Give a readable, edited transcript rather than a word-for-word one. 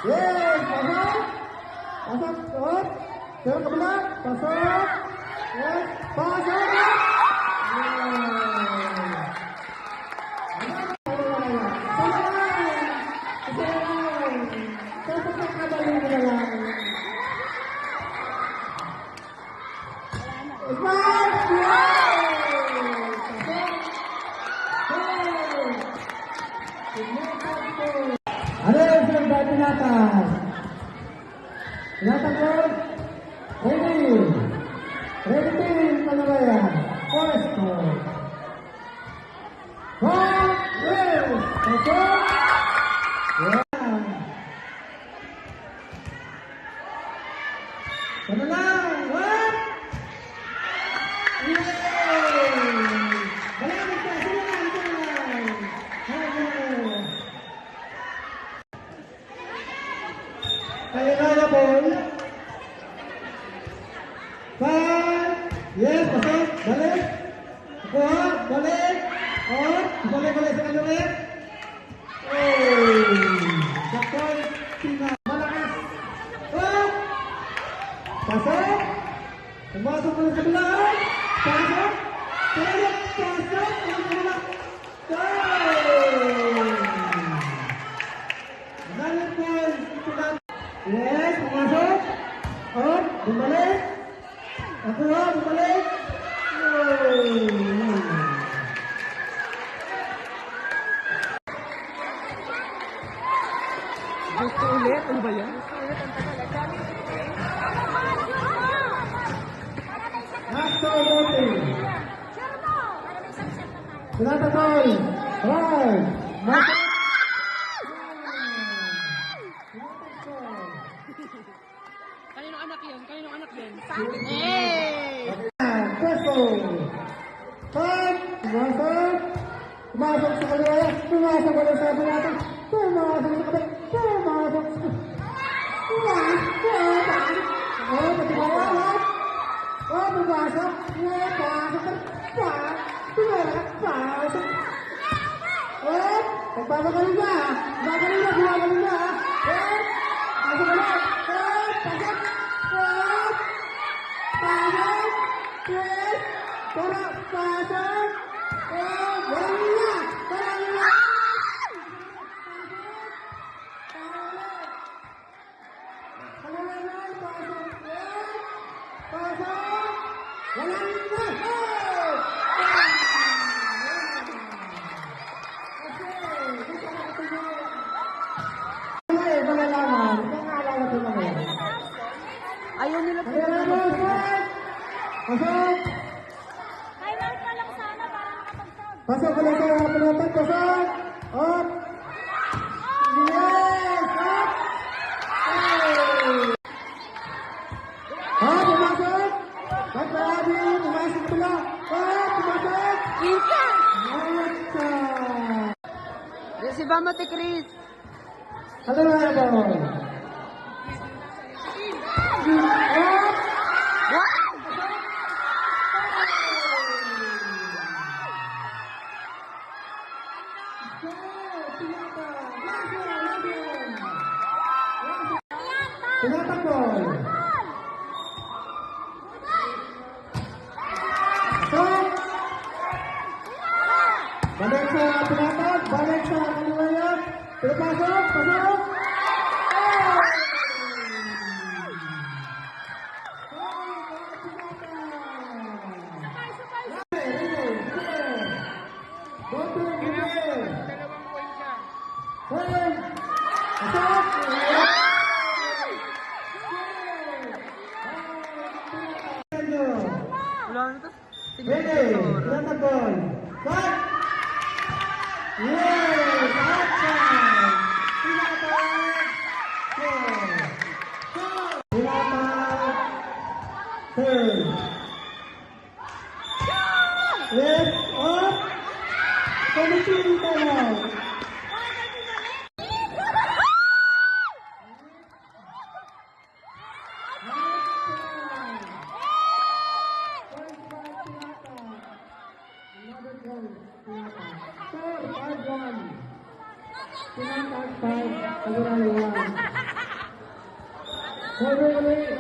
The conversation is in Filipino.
Yes! Pasok! Pasok! Pasok! Pero kabila! Pasok! Yes! Pasok! Ano yung sinagdaan tinatas? Tinatas ko? Ready! Ready team, Panaraya. First call. Call! Yes! Pasok! Yan! Ano lang? What? Yay! Malamig ka! Sino lang? Kaya ball. 5. Yes, pasok. Balik. Kuha. Balik. On. Balik sa kalulit. Oh. Sakol. Tina. Malakas. Oh. Pasok. Pumasok ko sa bilaan. Pasok. Pasok. Pasok. Balik ball. Yes, pumasok. On. Bumalik. Ako ha, bumalik. Gusto ulit? Ano ba yan? Nasto voting. Tinatatol. Right. Kaninong anak yan? Kaninong anak yan? Presto. 5. Pumasok. Pumasok sa kaliwa. Pumasok ulit sa natin. Pumasok sa kabila. Pumasok sa oh, patibawa. Oh, pumasok. Pumasok. Pumasok. Oh, pagpapagaling na. Pagpapagaling na. Pagpapagaling na. Oh, pasok ulit. Oh, pasok. Oh, pasok. Yes. Para pasok. Oh, walang na. Walang na. Ayaw nila po. Pasok! Timeout ka lang sana para makapag-sub. Pasok ulit sa peloton. Pasok! Up! Yes! Up! Ah, pumasok! Ba't marami? Pumasok pala! Ah, pumasok! Isa! Mata! Si Bamate Chris. Hello, hello! Up! Wow! Tinatakol! Pasok! Balik sa tinatak! Balik sa kaliwayan! Pero pasok! Pasok! Wala na ito. Ready, tinatakol! Cut! Yes! Action! Tinatak! Tinatak! Third! Left, up! Committee tayo! Tinatag 5, Paguralo 1. Corner ulit.